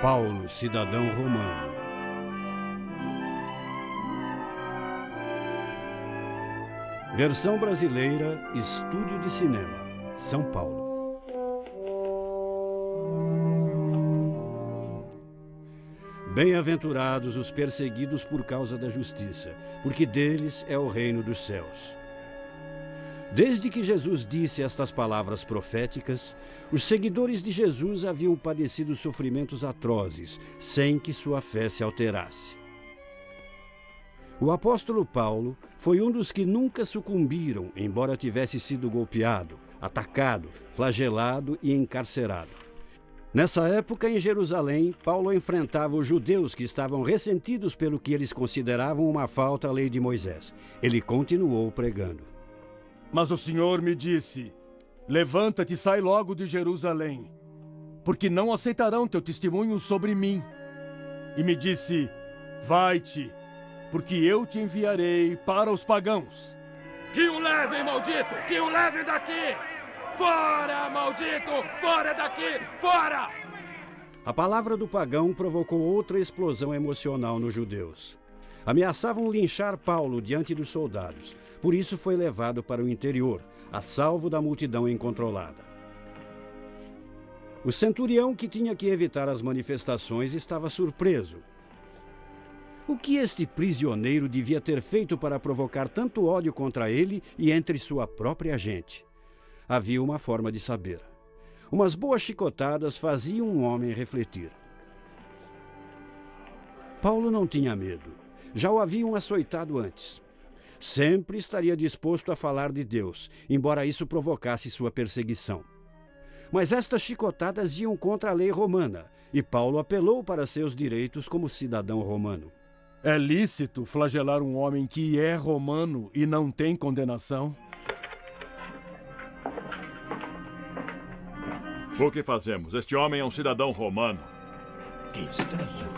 Paulo, cidadão romano. Versão brasileira, Estúdio de Cinema, São Paulo. Bem-aventurados os perseguidos por causa da justiça, porque deles é o reino dos céus. Desde que Jesus disse estas palavras proféticas, os seguidores de Jesus haviam padecido sofrimentos atrozes, sem que sua fé se alterasse. O apóstolo Paulo foi um dos que nunca sucumbiram, embora tivesse sido golpeado, atacado, flagelado e encarcerado. Nessa época, em Jerusalém, Paulo enfrentava os judeus que estavam ressentidos pelo que eles consideravam uma falta à lei de Moisés. Ele continuou pregando. Mas o Senhor me disse: levanta-te e sai logo de Jerusalém, porque não aceitarão teu testemunho sobre mim. E me disse: vai-te, porque eu te enviarei para os pagãos. Que o levem, maldito! Que o levem daqui! Fora, maldito! Fora daqui! Fora! A palavra do pagão provocou outra explosão emocional nos judeus. Ameaçavam linchar Paulo diante dos soldados. Por isso foi levado para o interior, a salvo da multidão incontrolada. O centurião, que tinha que evitar as manifestações, estava surpreso. O que este prisioneiro devia ter feito para provocar tanto ódio contra ele e entre sua própria gente? Havia uma forma de saber. Umas boas chicotadas faziam um homem refletir. Paulo não tinha medo. Já o haviam açoitado antes. Sempre estaria disposto a falar de Deus, embora isso provocasse sua perseguição. Mas estas chicotadas iam contra a lei romana, e Paulo apelou para seus direitos como cidadão romano. É lícito flagelar um homem que é romano e não tem condenação? O que fazemos? Este homem é um cidadão romano. Que estranho.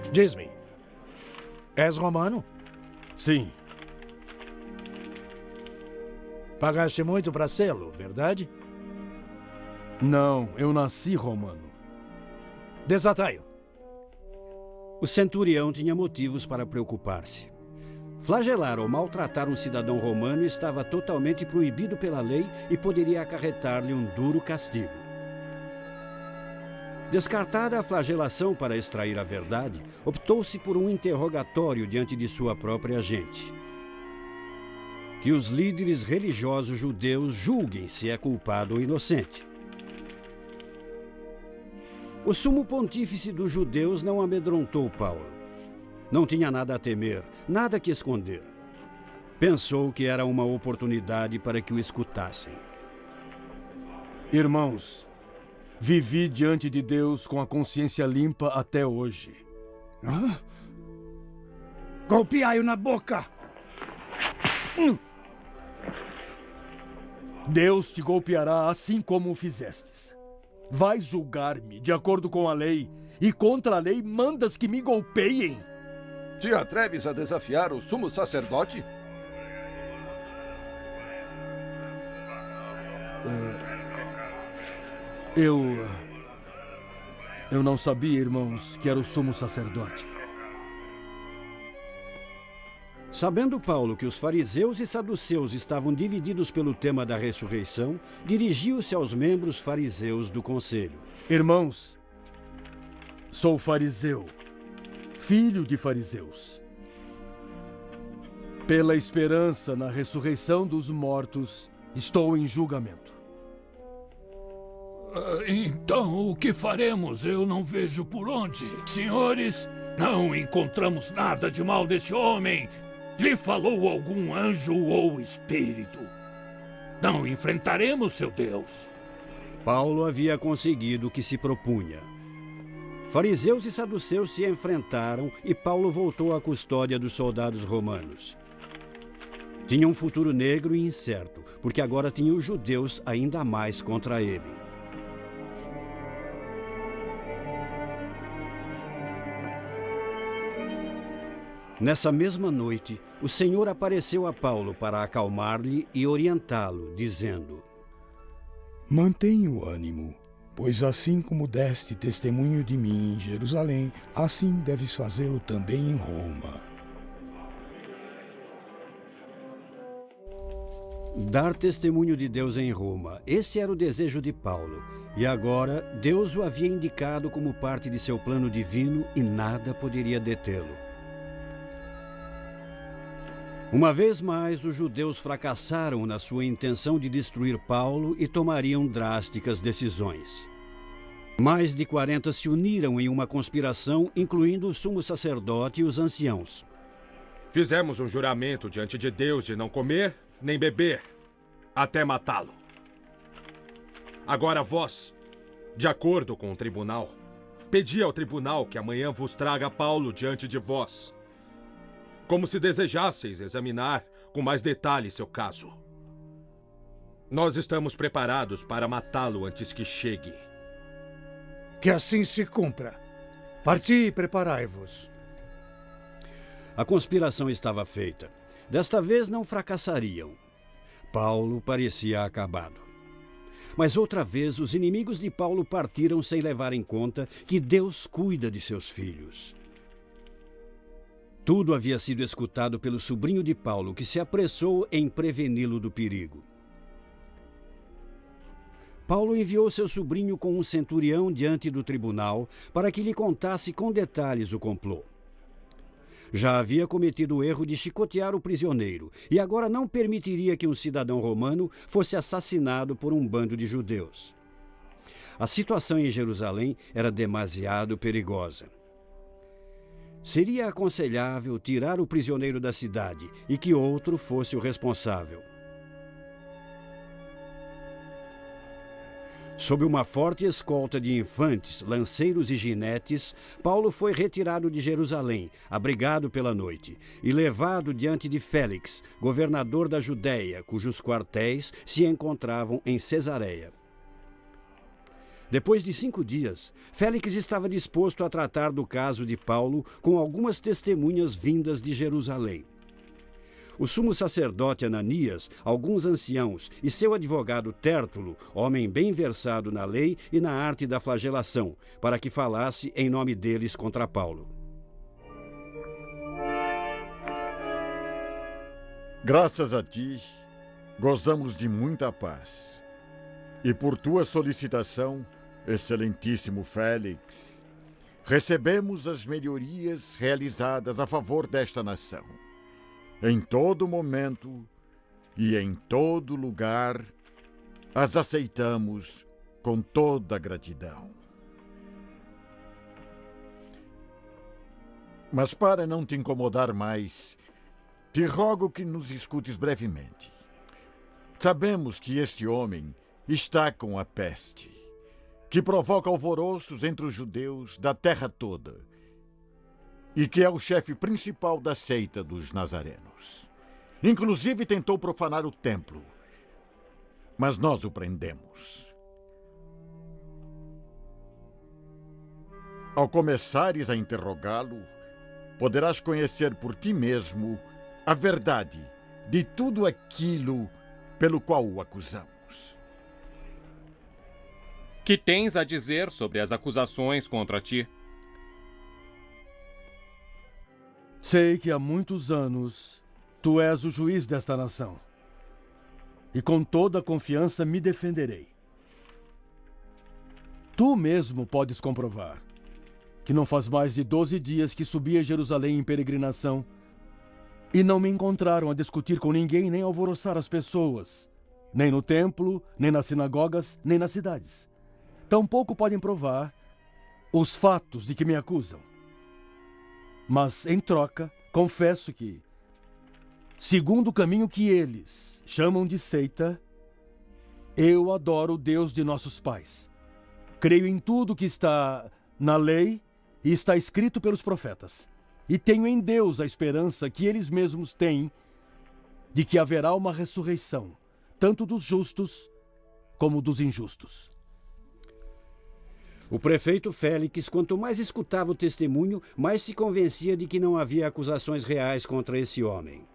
Diz-me, és romano? Sim. Pagaste muito para sê-lo, verdade? Não, eu nasci romano. Desatai-o. O centurião tinha motivos para preocupar-se. Flagelar ou maltratar um cidadão romano estava totalmente proibido pela lei e poderia acarretar-lhe um duro castigo. Descartada a flagelação para extrair a verdade, optou-se por um interrogatório diante de sua própria gente. Que os líderes religiosos judeus julguem se é culpado ou inocente. O sumo pontífice dos judeus não amedrontou Paulo. Não tinha nada a temer, nada que esconder. Pensou que era uma oportunidade para que o escutassem. Irmãos, vivi diante de Deus com a consciência limpa até hoje. Hã? Golpeai-o na boca! Deus te golpeará assim como o fizestes. Vais julgar-me de acordo com a lei, e contra a lei mandas que me golpeiem. Te atreves a desafiar o sumo sacerdote? Eu não sabia, irmãos, que era o sumo sacerdote. Sabendo Paulo que os fariseus e saduceus estavam divididos pelo tema da ressurreição, dirigiu-se aos membros fariseus do conselho. Irmãos, sou fariseu, filho de fariseus. Pela esperança na ressurreição dos mortos, estou em julgamento. Então, o que faremos? Eu não vejo por onde. Senhores, não encontramos nada de mal deste homem. Lhe falou algum anjo ou espírito? Não enfrentaremos seu Deus. Paulo havia conseguido o que se propunha. Fariseus e saduceus se enfrentaram e Paulo voltou à custódia dos soldados romanos. Tinha um futuro negro e incerto, porque agora tinha os judeus ainda mais contra ele. Nessa mesma noite, o Senhor apareceu a Paulo para acalmar-lhe e orientá-lo, dizendo: Mantenha o ânimo, pois assim como deste testemunho de mim em Jerusalém, assim deves fazê-lo também em Roma. Dar testemunho de Deus em Roma. Esse era o desejo de Paulo. E agora, Deus o havia indicado como parte de seu plano divino e nada poderia detê-lo. Uma vez mais, os judeus fracassaram na sua intenção de destruir Paulo e tomariam drásticas decisões. Mais de 40 se uniram em uma conspiração, incluindo o sumo sacerdote e os anciãos. Fizemos um juramento diante de Deus de não comer nem beber, até matá-lo. Agora vós, de acordo com o tribunal, pedi ao tribunal que amanhã vos traga Paulo diante de vós, como se desejasseis examinar com mais detalhe seu caso. Nós estamos preparados para matá-lo antes que chegue. Que assim se cumpra. Parti e preparai-vos. A conspiração estava feita. Desta vez não fracassariam. Paulo parecia acabado. Mas outra vez os inimigos de Paulo partiram sem levar em conta que Deus cuida de seus filhos. Tudo havia sido escutado pelo sobrinho de Paulo, que se apressou em preveni-lo do perigo. Paulo enviou seu sobrinho com um centurião diante do tribunal para que lhe contasse com detalhes o complô. Já havia cometido o erro de chicotear o prisioneiro e agora não permitiria que um cidadão romano fosse assassinado por um bando de judeus. A situação em Jerusalém era demasiado perigosa. Seria aconselhável tirar o prisioneiro da cidade e que outro fosse o responsável. Sob uma forte escolta de infantes, lanceiros e jinetes, Paulo foi retirado de Jerusalém, abrigado pela noite, e levado diante de Félix, governador da Judéia, cujos quartéis se encontravam em Cesareia. Depois de 5 dias, Félix estava disposto a tratar do caso de Paulo com algumas testemunhas vindas de Jerusalém. O sumo sacerdote Ananias, alguns anciãos e seu advogado Tértulo, homem bem versado na lei e na arte da flagelação, para que falasse em nome deles contra Paulo. Graças a ti, gozamos de muita paz. E por tua solicitação, excelentíssimo Félix, recebemos as melhorias realizadas a favor desta nação. Em todo momento e em todo lugar, as aceitamos com toda gratidão. Mas para não te incomodar mais, te rogo que nos escutes brevemente. Sabemos que este homem está com a peste, que provoca alvoroços entre os judeus da terra toda, e que é o chefe principal da seita dos nazarenos. Inclusive tentou profanar o templo, mas nós o prendemos. Ao começares a interrogá-lo, poderás conhecer por ti mesmo a verdade de tudo aquilo pelo qual o acusamos. Que tens a dizer sobre as acusações contra ti? Sei que há muitos anos tu és o juiz desta nação, e com toda a confiança me defenderei. Tu mesmo podes comprovar que não faz mais de 12 dias que subi a Jerusalém em peregrinação e não me encontraram a discutir com ninguém nem alvoroçar as pessoas, nem no templo, nem nas sinagogas, nem nas cidades. Tampouco podem provar os fatos de que me acusam. Mas, em troca, confesso que, segundo o caminho que eles chamam de seita, eu adoro o Deus de nossos pais. Creio em tudo que está na lei e está escrito pelos profetas. E tenho em Deus a esperança que eles mesmos têm de que haverá uma ressurreição, tanto dos justos como dos injustos. O prefeito Félix, quanto mais escutava o testemunho, mais se convencia de que não havia acusações reais contra esse homem.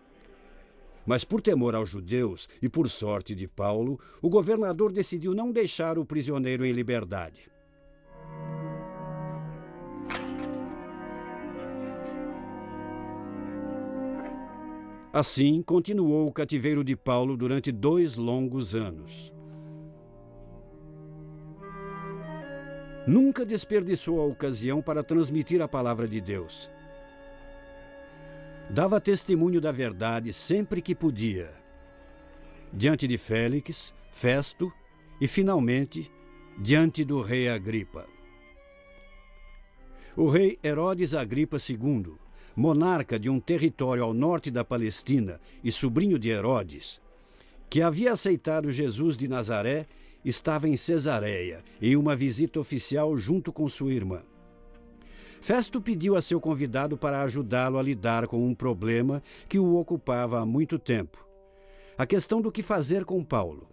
Mas por temor aos judeus e por sorte de Paulo, o governador decidiu não deixar o prisioneiro em liberdade. Assim, continuou o cativeiro de Paulo durante 2 longos anos. Nunca desperdiçou a ocasião para transmitir a palavra de Deus. Dava testemunho da verdade sempre que podia, diante de Félix, Festo e, finalmente, diante do rei Agripa. O rei Herodes Agripa II, monarca de um território ao norte da Palestina e sobrinho de Herodes, que havia aceitado Jesus de Nazaré, estava em Cesareia, em uma visita oficial junto com sua irmã. Festo pediu a seu convidado para ajudá-lo a lidar com um problema que o ocupava há muito tempo: a questão do que fazer com Paulo.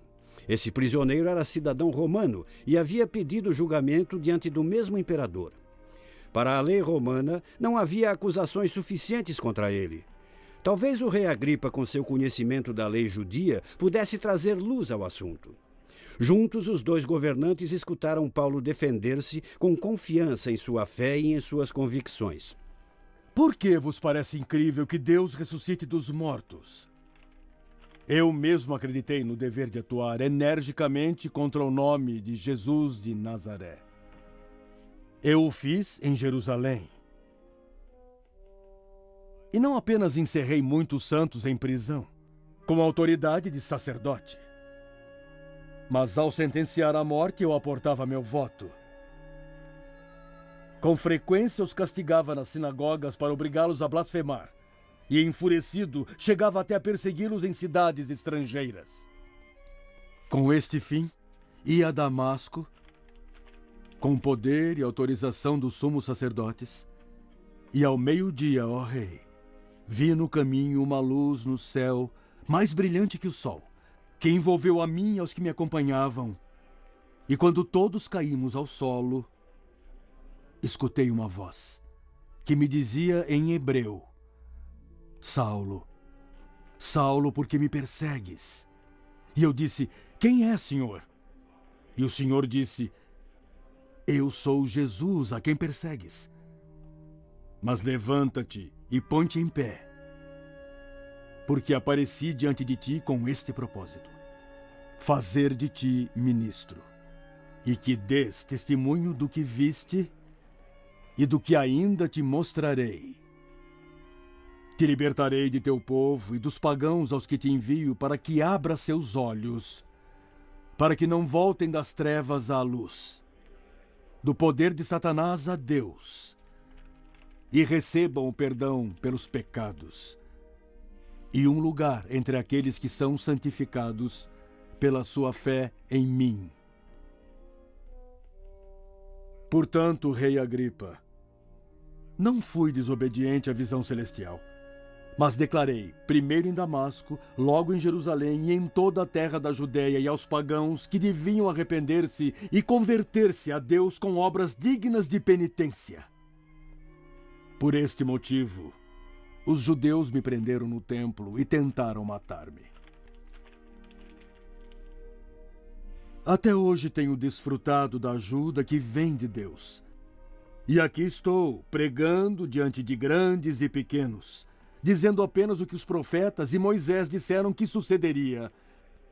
Esse prisioneiro era cidadão romano e havia pedido julgamento diante do mesmo imperador. Para a lei romana, não havia acusações suficientes contra ele. Talvez o rei Agripa, com seu conhecimento da lei judia, pudesse trazer luz ao assunto. Juntos, os 2 governantes escutaram Paulo defender-se com confiança em sua fé e em suas convicções. Por que vos parece incrível que Deus ressuscite dos mortos? Eu mesmo acreditei no dever de atuar energicamente contra o nome de Jesus de Nazaré. Eu o fiz em Jerusalém. E não apenas encerrei muitos santos em prisão, com autoridade de sacerdote, mas ao sentenciar à morte eu aportava meu voto. Com frequência os castigava nas sinagogas para obrigá-los a blasfemar, e enfurecido chegava até a persegui-los em cidades estrangeiras. Com este fim, ia a Damasco, com poder e autorização dos sumos sacerdotes, e ao meio-dia, ó rei, vi no caminho uma luz no céu mais brilhante que o sol, que envolveu a mim e aos que me acompanhavam. E quando todos caímos ao solo, escutei uma voz que me dizia em hebreu: Saulo, Saulo, por que me persegues? E eu disse: quem é, Senhor? E o Senhor disse: eu sou Jesus, a quem persegues. Mas levanta-te e põe-te em pé, porque apareci diante de ti com este propósito: fazer de ti ministro, e que dês testemunho do que viste e do que ainda te mostrarei. Te libertarei de teu povo e dos pagãos aos que te envio, para que abra seus olhos, para que não voltem das trevas à luz, do poder de Satanás a Deus, e recebam o perdão pelos pecados, e um lugar entre aqueles que são santificados pela sua fé em mim. Portanto, rei Agripa, não fui desobediente à visão celestial, mas declarei, primeiro em Damasco, logo em Jerusalém e em toda a terra da Judéia e aos pagãos que deviam arrepender-se e converter-se a Deus com obras dignas de penitência. Por este motivo, os judeus me prenderam no templo e tentaram matar-me. Até hoje tenho desfrutado da ajuda que vem de Deus. E aqui estou, pregando diante de grandes e pequenos, dizendo apenas o que os profetas e Moisés disseram que sucederia: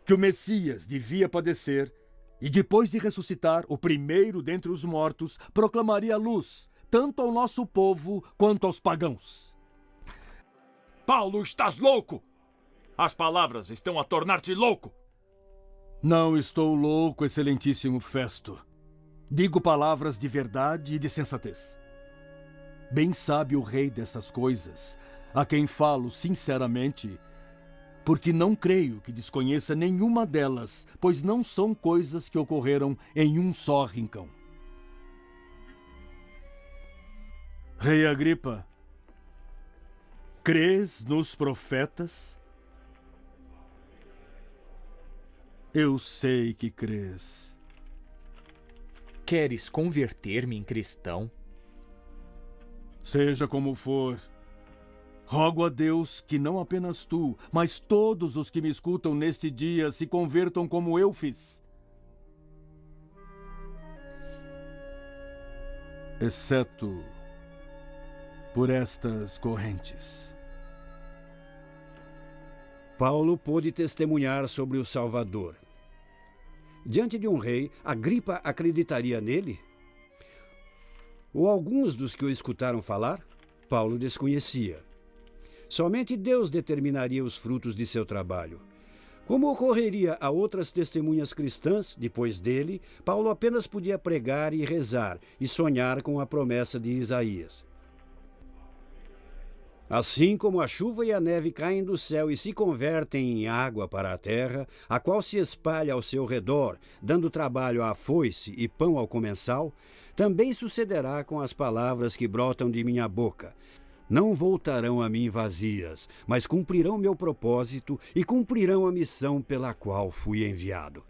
que o Messias devia padecer e, depois de ressuscitar, o primeiro dentre os mortos, proclamaria a luz, tanto ao nosso povo quanto aos pagãos. Paulo, estás louco! As palavras estão a tornar-te louco! Não estou louco, excelentíssimo Festo. Digo palavras de verdade e de sensatez. Bem sabe o rei dessas coisas, a quem falo sinceramente, porque não creio que desconheça nenhuma delas, pois não são coisas que ocorreram em um só rincão. Rei Agripa, crês nos profetas? Eu sei que crês. Queres converter-me em cristão? Seja como for, Rogo a Deus que não apenas tu, mas todos os que me escutam neste dia se convertam como eu fiz. Exceto por estas correntes. Paulo pôde testemunhar sobre o Salvador. Diante de um rei, Agripa acreditaria nele? Ou alguns dos que o escutaram falar? Paulo desconhecia. Somente Deus determinaria os frutos de seu trabalho. Como ocorreria a outras testemunhas cristãs, depois dele, Paulo apenas podia pregar e rezar e sonhar com a promessa de Isaías. Assim como a chuva e a neve caem do céu e se convertem em água para a terra, a qual se espalha ao seu redor, dando trabalho à foice e pão ao comensal, também sucederá com as palavras que brotam de minha boca. Não voltarão a mim vazias, mas cumprirão meu propósito e cumprirão a missão pela qual fui enviado.